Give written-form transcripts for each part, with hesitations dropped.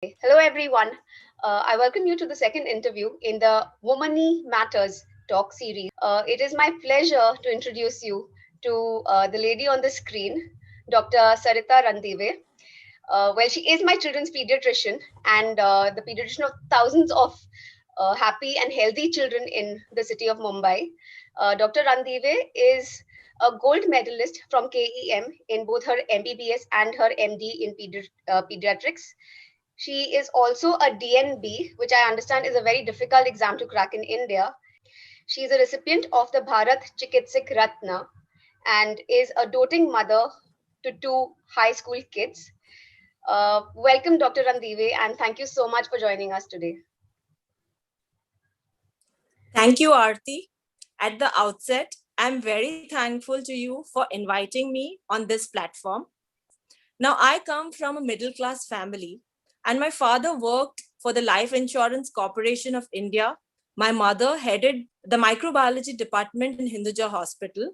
Hello, everyone. I welcome you to the second interview in the Womoney Matters talk series. It is my pleasure to introduce you to the lady on the screen, Dr. Sarita Ranadive. She is my children's pediatrician and the pediatrician of thousands of happy and healthy children in the city of Mumbai. Dr. Ranadive is a gold medalist from KEM in both her MBBS and her MD in pediatrics. She is also a DNB, which I understand is a very difficult exam to crack in India. She is a recipient of the Bharat Chikitsak Ratna and is a doting mother to two high school kids. Welcome, Dr. Randive, and thank you so much for joining us today. Thank you, Aarti. At the outset, I'm very thankful to you for inviting me on this platform. Now, I come from a middle-class family, and my father worked for the Life Insurance Corporation of India. My mother headed the microbiology department in Hinduja Hospital.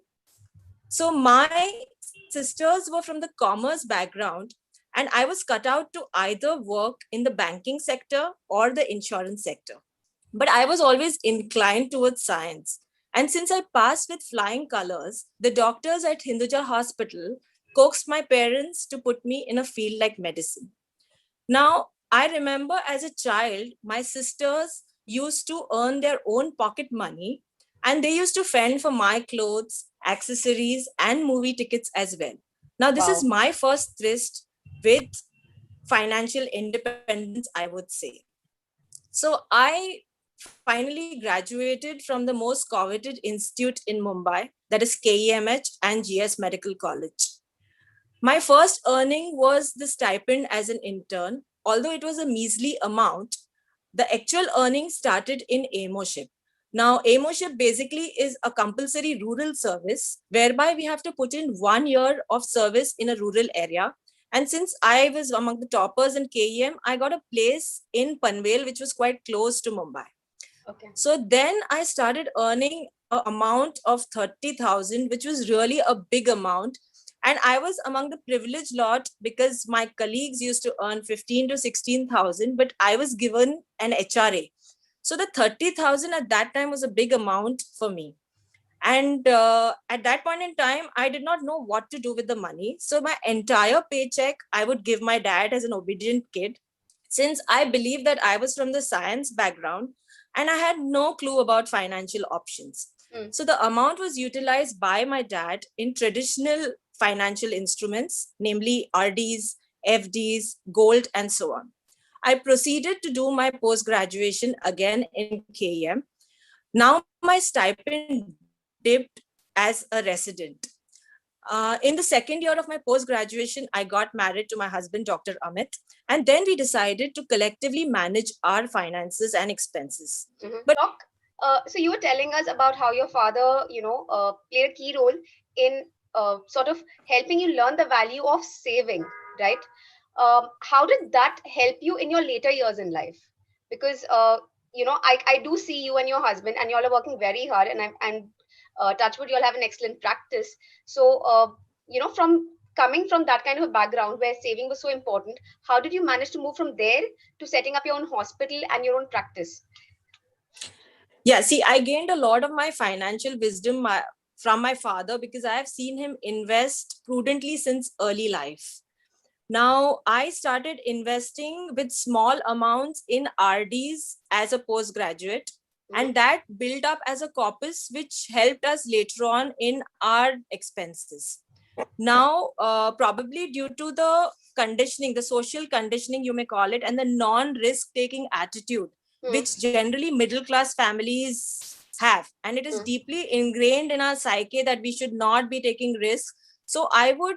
So my sisters were from the commerce background, and I was cut out to either work in the banking sector or the insurance sector. But I was always inclined towards science. And since I passed with flying colors, the doctors at Hinduja Hospital coaxed my parents to put me in a field like medicine. Now, I remember as a child, my sisters used to earn their own pocket money and they used to fend for my clothes, accessories, and movie tickets as well. Now, this is my first tryst with financial independence, I would say. So I finally graduated from the most coveted institute in Mumbai, that is KEMH and GS Medical College. My first earning was the stipend as an intern. Although it was a measly amount, the actual earning started in AMOship. Now, AMOship basically is a compulsory rural service whereby we have to put in 1 year of service in a rural area. And since I was among the toppers in KEM, I got a place in Panvel, which was quite close to Mumbai. Okay. So then I started earning an amount of 30,000, which was really a big amount. And I was among the privileged lot because my colleagues used to earn 15 to 16,000, but I was given an HRA. So the 30,000 at that time was a big amount for me. And at that point in time, I did not know what to do with the money. So my entire paycheck, I would give my dad as an obedient kid. Since I believe that I was from the science background and I had no clue about financial options. So the amount was utilized by my dad in traditional financial instruments, namely RDs, FDs, gold, and so on. I proceeded to do my post-graduation again in KEM. Now my stipend dipped as a resident. In the second year of my post-graduation, I got married to my husband, Dr. Amit, and then we decided to collectively manage our finances and expenses. But so you were telling us about how your father, played a key role in sort of helping you learn the value of saving, right? How did that help you in your later years in life? Because I do see you and your husband, and you all are working very hard, and touchwood, you all have an excellent practice. So, from coming from that kind of a background where saving was so important, how did you manage to move from there to setting up your own hospital and your own practice? Yeah, see, I gained a lot of my financial wisdom from my father because I have seen him invest prudently since early life. Now, I started investing with small amounts in RDs as a postgraduate, and that built up as a corpus, which helped us later on in our expenses. Now, probably due to the conditioning, the social conditioning, you may call it, and the non-risk taking attitude, which generally middle-class families have. And it is deeply ingrained in our psyche that we should not be taking risks. So I would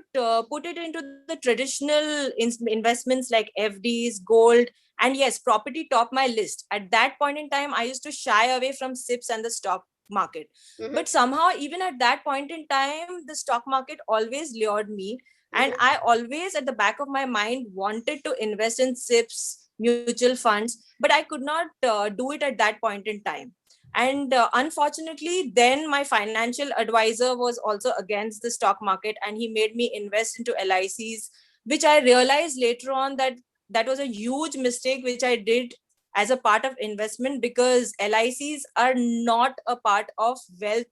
put it into the traditional investments like FDs, gold, and yes, property top my list. At that point in time, I used to shy away from SIPs and the stock market. But somehow, even at that point in time, the stock market always lured me. And I always, at the back of my mind, wanted to invest in SIPs, mutual funds, but I could not do it at that point in time. And unfortunately, then my financial advisor was also against the stock market and he made me invest into LICs, which I realized later on that that was a huge mistake which I did as a part of investment, because LICs are not a part of wealth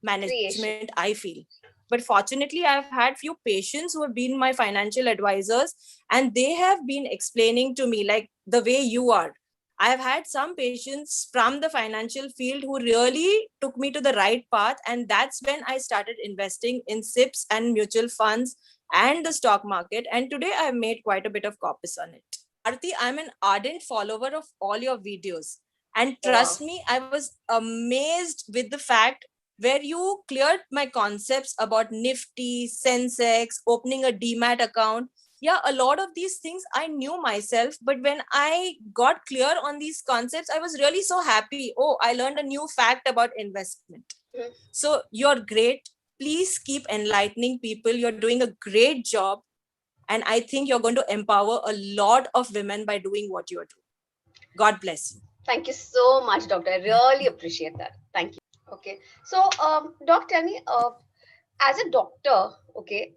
Creation. management, I feel. But fortunately, I've had few patients who have been my financial advisors, and they have been explaining to me, like the way you are. I've had some patients from the financial field who really took me to the right path, and that's when I started investing in SIPs and mutual funds and the stock market. And today I've made quite a bit of copies on it. Arti, I'm an ardent follower of all your videos. And Wow. trust me, I was amazed with the fact where you cleared my concepts about Nifty, Sensex, opening a demat account. Yeah, a lot of these things I knew myself, but when I got clear on these concepts, I was really so happy. Oh, I learned a new fact about investment. Mhm. So you're great. Please keep enlightening people. You're doing a great job. And I think you're going to empower a lot of women by doing what you're doing. God bless you. Thank you so much, doctor. I really appreciate that. Thank you. Okay. So, doc, tell me, as a doctor, okay,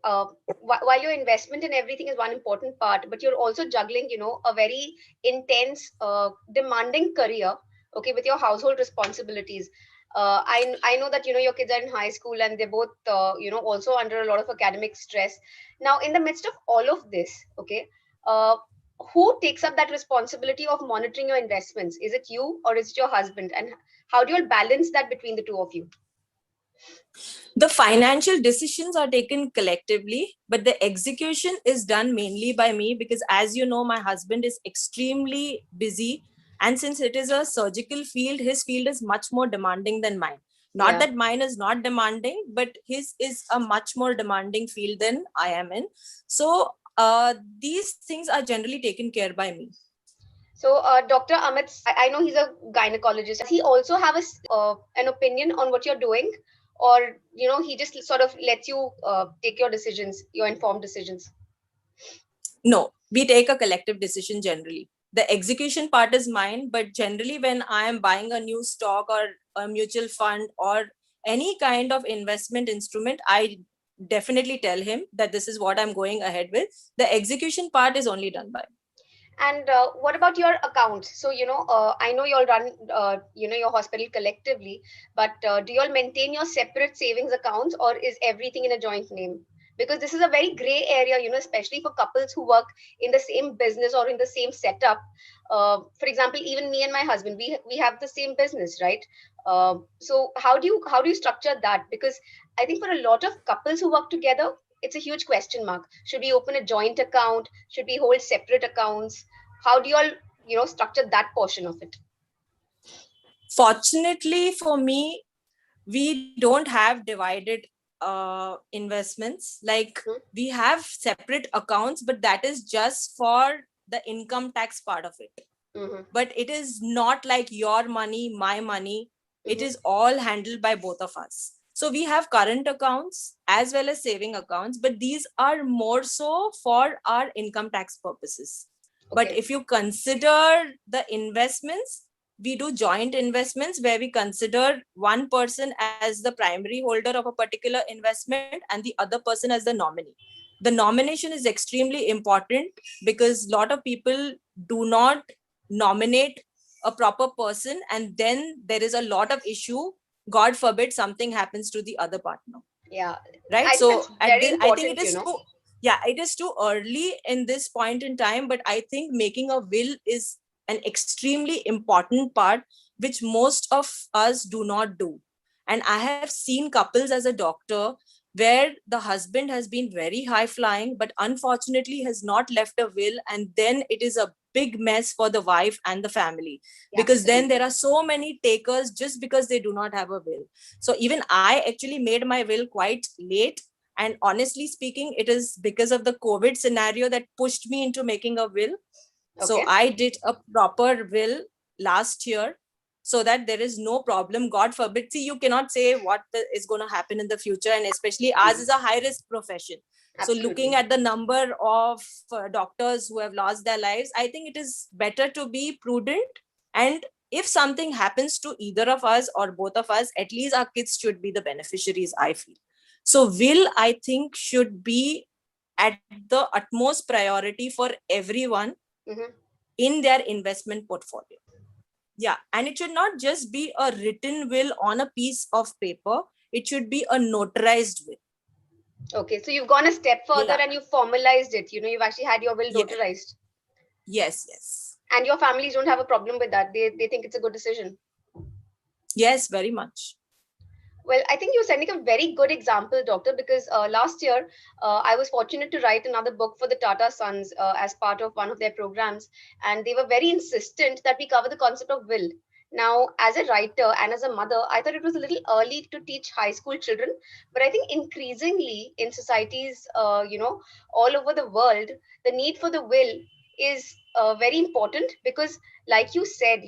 while your investment and everything is one important part, but you're also juggling, a very intense, demanding career, okay, with your household responsibilities. I know that your kids are in high school and they're both also under a lot of academic stress. Now, in the midst of all of this, okay, uh, who takes up that responsibility of monitoring your investments? Is it you or is it your husband? And how do you all balance that between the two of you? The financial decisions are taken collectively, but the execution is done mainly by me, because, as you know, my husband is extremely busy. And since it is a surgical field, his field is much more demanding than mine. Not Yeah. that mine is not demanding, but his is a much more demanding field than I am in. So these things are generally taken care by me. So, Dr. Amit, I know he's a gynecologist. Does he also have an opinion on what you're doing, or he just sort of lets you take your decisions, your informed decisions? No, we take a collective decision generally. The execution part is mine, but generally, when I am buying a new stock or a mutual fund or any kind of investment instrument, I definitely tell him that this is what I'm going ahead with. The execution part is only done by. And what about your account? So, I know you all run, your hospital collectively, but do you all maintain your separate savings accounts, or is everything in a joint name? Because this is a very gray area, especially for couples who work in the same business or in the same setup. For example, even me and my husband, we have the same business, right? So how do you structure that? Because I think for a lot of couples who work together, it's a huge question mark. Should we open a joint account? Should we hold separate accounts? How do you all structure that portion of it? Fortunately for me, we don't have divided investments. Like, Hmm. we have separate accounts, but that is just for the income tax part of it. Mm-hmm. But it is not like your money, my money. It Mm-hmm. is all handled by both of us. So we have current accounts as well as saving accounts, but these are more so for our income tax purposes. But Okay. if you consider the investments, we do joint investments where we consider one person as the primary holder of a particular investment and the other person as the nominee. The nomination is extremely important, because a lot of people do not nominate a proper person, and then there is a lot of issue. God forbid something happens to the other partner, Yeah. right? I think So that's at very this, I think it important. is too, yeah, it is too early in this point in time, but I think making a will is an extremely important part, which most of us do not do. And I have seen couples as a doctor where the husband has been very high flying, but unfortunately has not left a will, and then it is a big mess for the wife and the family, Yeah, because then there absolutely. are so many takers just because they do not have a will. So even I actually made my will quite late, and honestly speaking, it is because of the COVID scenario that pushed me into making a will. So Okay. I did a proper will last year, so that there is no problem. God forbid. See, you cannot say what is going to happen in the future, and especially ours Mm, is a high risk profession. So looking absolutely. at the number of doctors who have lost their lives, I think it is better to be prudent. And if something happens to either of us or both of us, at least our kids should be the beneficiaries, I feel. So will, I think, should be at the utmost priority for everyone, in their investment portfolio. Yeah, and it should not just be a written will on a piece of paper. It should be a notarized will. Okay, so you've gone a step further Yeah. and you've formalized it. You've actually had your will Yeah. notarized. Yes. And your families don't have a problem with that. They think it's a good decision. Yes, very much. Well, I think you're setting a very good example, Doctor, because last year I was fortunate to write another book for the Tata Sons as part of one of their programs. And they were very insistent that we cover the concept of will. Now, as a writer and as a mother, I thought it was a little early to teach high school children. But I think increasingly in societies, all over the world, the need for the will is very important because, like you said,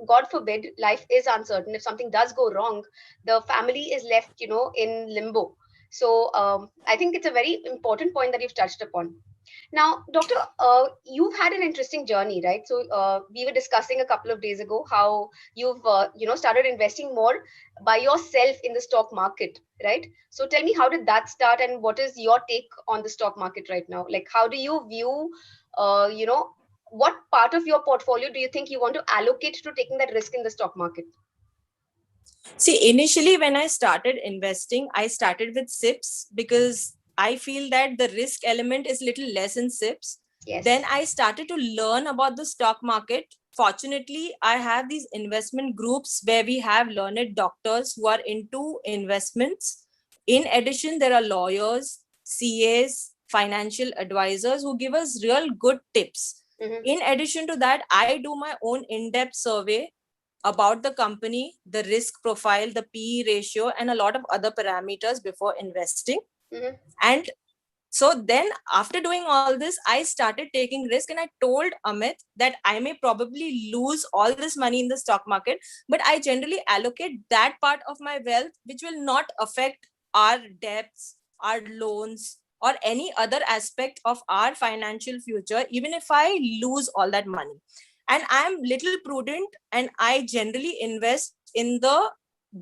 God forbid, life is uncertain. If something does go wrong, the family is left in limbo. So I think it's a very important point that you've touched upon. Now, Doctor, you've had an interesting journey, right? So we were discussing a couple of days ago how you've started investing more by yourself in the stock market, right? So tell me, how did that start, and what is your take on the stock market right now? Like, how do you view what part of your portfolio do you think you want to allocate to taking that risk in the stock market? See, initially when I started investing, I started with SIPs because I feel that the risk element is little less in SIPs. Yes. Then I started to learn about the stock market. Fortunately, I have these investment groups where we have learned doctors who are into investments. In addition, there are lawyers, CAs, financial advisors who give us real good tips. In addition to that, I do my own in-depth survey about the company, the risk profile, the PE ratio, and a lot of other parameters before investing. And so then after doing all this, I started taking risk, and I told Amit that I may probably lose all this money in the stock market, but I generally allocate that part of my wealth which will not affect our debts, our loans, or any other aspect of our financial future, even if I lose all that money. And I'm little prudent, and I generally invest in the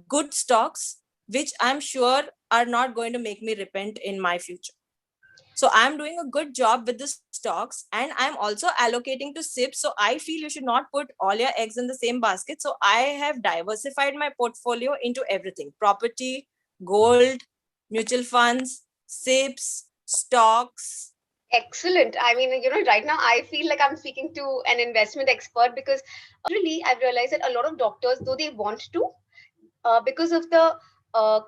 good stocks, which I'm sure are not going to make me repent in my future. So I'm doing a good job with the stocks, and I'm also allocating to SIPs. So I feel you should not put all your eggs in the same basket. So I have diversified my portfolio into everything: property, gold, mutual funds, SIPs, stocks. Excellent. I mean, right now I feel like I'm speaking to an investment expert because really I've realized that a lot of doctors, though they want to, because of the uh,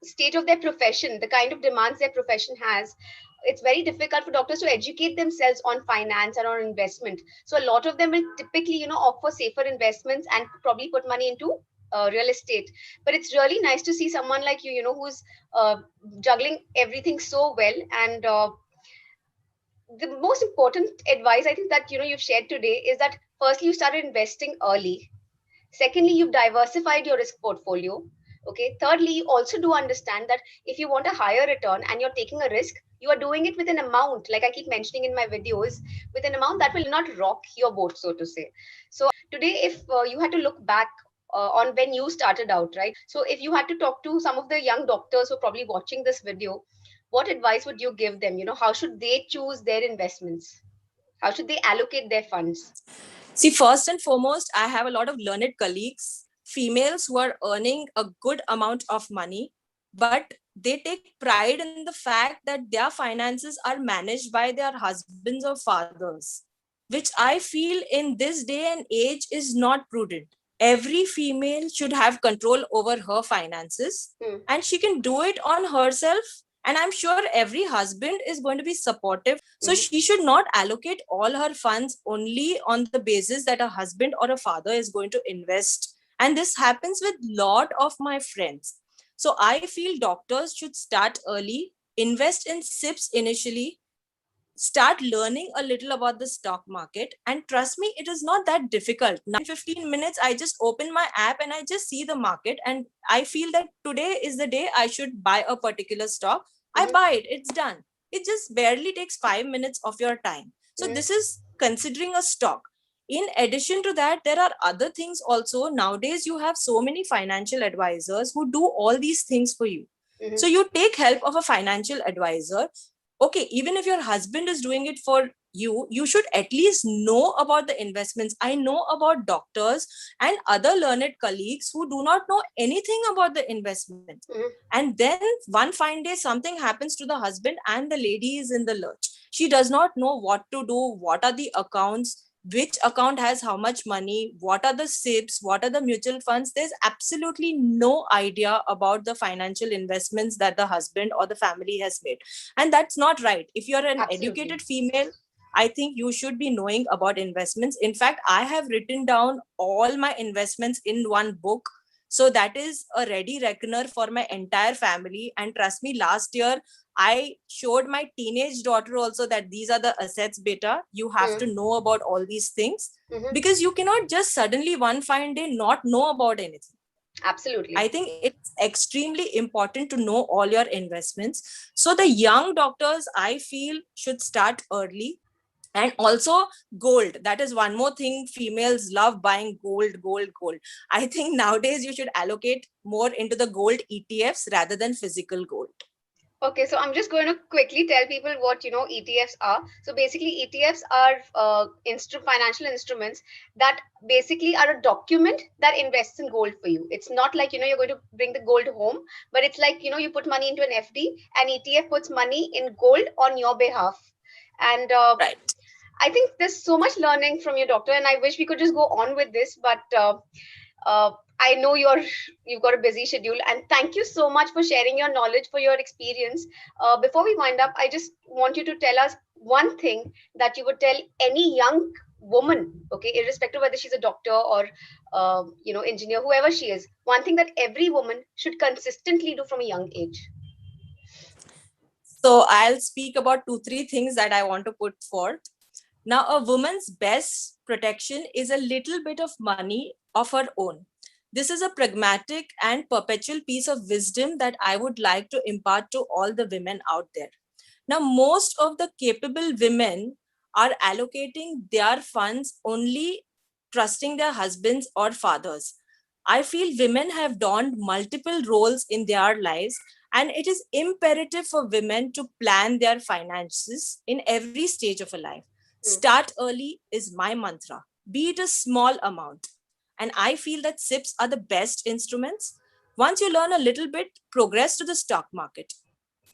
state of their profession, the kind of demands their profession has, it's very difficult for doctors to educate themselves on finance and on investment. So a lot of them will typically, opt for safer investments and probably put money into real estate. But it's really nice to see someone like you, who's juggling everything so well. And the most important advice I think that you've shared today is that firstly you started investing early. Secondly, you've diversified your risk portfolio. Okay. Thirdly, you also do understand that if you want a higher return and you're taking a risk, you are doing it with an amount, like I keep mentioning in my videos, with an amount that will not rock your boat, so to say. So today, if you had to look back on when you started out, right? So if you had to talk to some of the young doctors who are probably watching this video, what advice would you give them? How should they choose their investments? How should they allocate their funds? See, first and foremost, I have a lot of learned colleagues, females who are earning a good amount of money, but they take pride in the fact that their finances are managed by their husbands or fathers, which I feel in this day and age is not prudent. Every female should have control over her finances, and she can do it on herself. And I'm sure every husband is going to be supportive. So she should not allocate all her funds only on the basis that a husband or a father is going to invest. And this happens with a lot of my friends. So I feel doctors should start early, invest in SIPs initially, start learning a little about the stock market. And trust me, it is not that difficult. Now in 15 minutes I just open my app and I just see the market, and I feel that today is the day I should buy a particular stock. I buy it, it's done. It just barely takes 5 minutes of your time. So this is considering a stock. In addition to that, there are other things also. Nowadays you have so many financial advisors who do all these things for you. So you take help of a financial advisor. Okay, even if your husband is doing it for you should at least know about the investments. I know about doctors and other learned colleagues who do not know anything about the investment. Mhm. And then one fine day something happens to the husband and the lady is in the lurch. She does not know what to do, what are the accounts, which account has how much money, what are the SIPs, what are the mutual funds. There's absolutely no idea about the financial investments that the husband or the family has made. And that's not right. If you're an Absolutely. educated female, I think you should be knowing about investments. In fact, I have written down all my investments in one book. So that is a ready reckoner for my entire family. And trust me, last year I showed my teenage daughter also that these are the assets, beta. You have to Mhm. know about all these things, Mhm. because you cannot just suddenly one fine day not know about anything. I Absolutely. think it's extremely important to know all your investments. So the young doctors, I feel, should start early. And also gold. That is one more thing. Females love buying gold, gold, gold. I think nowadays you should allocate more into the gold ETFs rather than physical gold. Okay, so I'm just going to quickly tell people what ETFs are. So basically, ETFs are financial instruments that basically are a document that invests in gold for you. It's not like you're going to bring the gold home, but it's like you put money into an FD, and ETF puts money in gold on your behalf. And Right. I think there's so much learning from your doctor, and I wish we could just go on with this, but I know you've got a busy schedule, and thank you so much for sharing your knowledge, for your experience. Before we wind up, I just want you to tell us one thing that you would tell any young woman, okay, irrespective of whether she's a doctor or engineer, whoever she is. One thing that every woman should consistently do from a young age. So I'll speak about 2, 3 things that I want to put forth. Now, a woman's best protection is a little bit of money of her own. This is a pragmatic and perpetual piece of wisdom that I would like to impart to all the women out there. Now, most of the capable women are allocating their funds only trusting their husbands or fathers. I feel women have donned multiple roles in their lives, and it is imperative for women to plan their finances in every stage of a life. Hmm. Start early is my mantra, be it a small amount. And I feel that SIPs are the best instruments. Once you learn a little bit, progress to the stock market.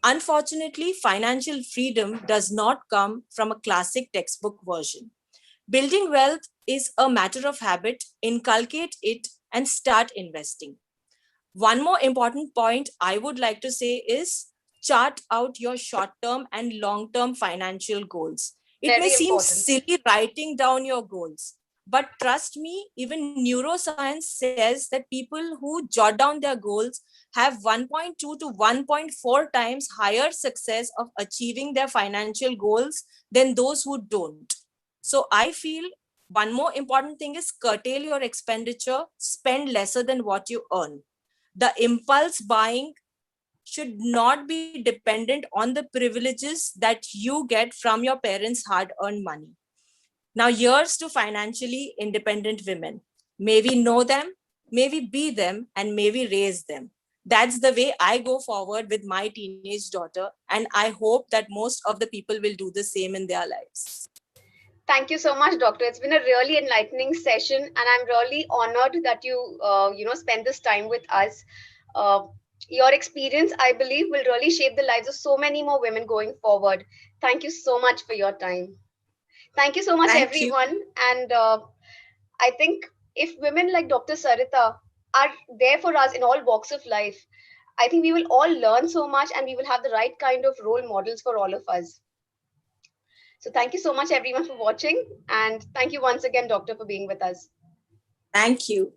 Unfortunately, financial freedom does not come from a classic textbook version. Building wealth is a matter of habit, inculcate it, and start investing. One more important point I would like to say is chart out your short term and long term financial goals. It may Very seem important. silly writing down your goals, but trust me, even neuroscience says that people who jot down their goals have 1.2 to 1.4 times higher success of achieving their financial goals than those who don't. So I feel one more important thing is curtail your expenditure, spend lesser than what you earn. The impulse buying should not be dependent on the privileges that you get from your parents' hard earned money. Now, here's to financially independent women. May we know them, may we be them, and may we raise them. That's the way I go forward with my teenage daughter, and I hope that most of the people will do the same in their lives. Thank you so much, Doctor. It's been a really enlightening session, and I'm really honored that you spend this time with us. Uh, your experience, I believe, will really shape the lives of so many more women going forward. Thank you so much for your time. Thank you so much, Thank you. everyone. And I think if women like Dr. Sarita are there for us in all walks of life, I think we will all learn so much, and we will have the right kind of role models for all of us. So thank you so much, everyone, for watching. And thank you once again, Doctor, for being with us. Thank you.